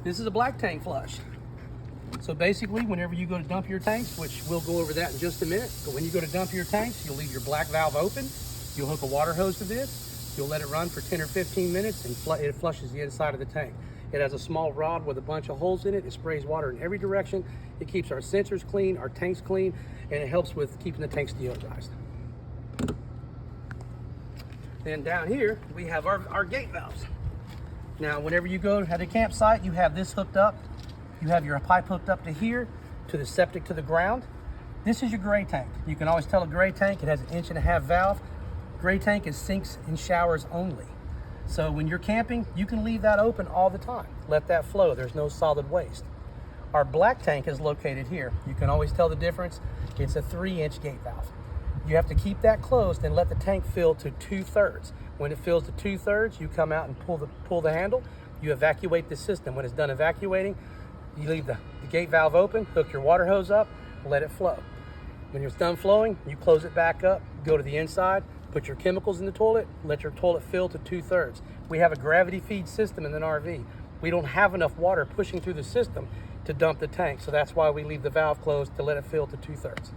This is a black tank flush. So basically, whenever you go to dump your tanks, which we'll go over that in just a minute, but when you go to dump your tanks, you'll leave your black valve open. You'll hook a water hose to this. You'll let it run for 10 or 15 minutes and it flushes the inside of the tank. It has a small rod with a bunch of holes in it. It sprays water in every direction. It keeps our sensors clean, our tanks clean, and it helps with keeping the tanks deodorized. Then down here, we have our gate valves. Now, whenever you go at a campsite, you have this hooked up. You have your pipe hooked up to here, to the septic, to the ground. This is your gray tank. You can always tell a gray tank, it has an 1.5 inch valve. Gray tank is sinks and showers only. So when you're camping, you can leave that open all the time. Let that flow, there's no solid waste. Our black tank is located here. You can always tell the difference. It's a 3-inch gate valve. You have to keep that closed and let the tank fill to 2/3. When it fills to 2/3, you come out and pull the handle. You evacuate the system. When it's done evacuating, you leave the gate valve open, hook your water hose up, let it flow. When it's done flowing, you close it back up, go to the inside, put your chemicals in the toilet, let your toilet fill to 2/3. We have a gravity feed system in an RV. We don't have enough water pushing through the system to dump the tank, so that's why we leave the valve closed to let it fill to 2/3.